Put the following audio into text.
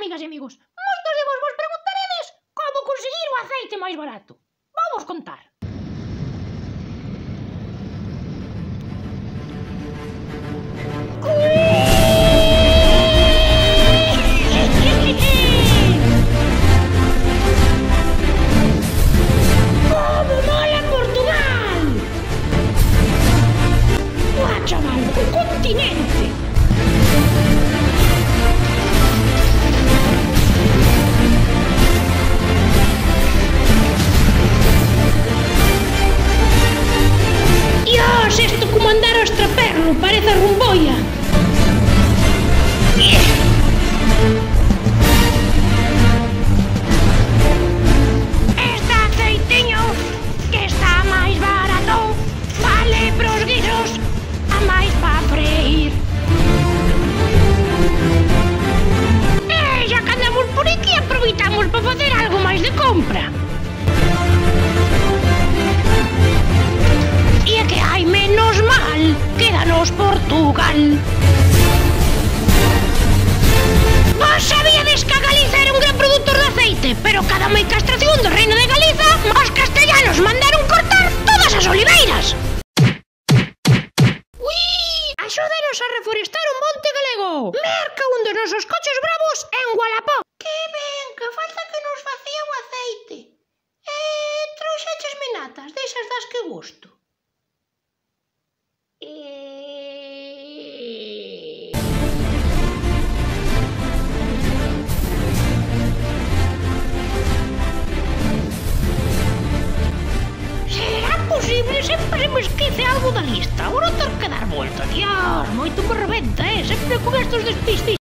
amigas e amigos, moitos de vos preguntaredes como conseguir o aceite máis barato. Vamos contar. Como mola Portugal! Buah, chaval, un continente! Dios, esto como andar ao extraperlo, parece a rumboia. Este aceitiño que está máis barato, vale pros guisos, a máis pa freír. E xa que andamos por aquí, aproveitamos para facer algo máis de compra. E é que hai menos mal, quédanos Portugal. Vos sabíades que a Galiza era un gran productor de aceite, pero cada moi castración do Reino de Galiza, os castellanos mandaron cortar todas as oliveiras. Ui, axúdenos a reforestar o monte galego. Merca un dos nosos coches bravos en Wallapop. Que ben, que falta que nos facía o aceite. Trouxéchesme natas, desas das que gusto.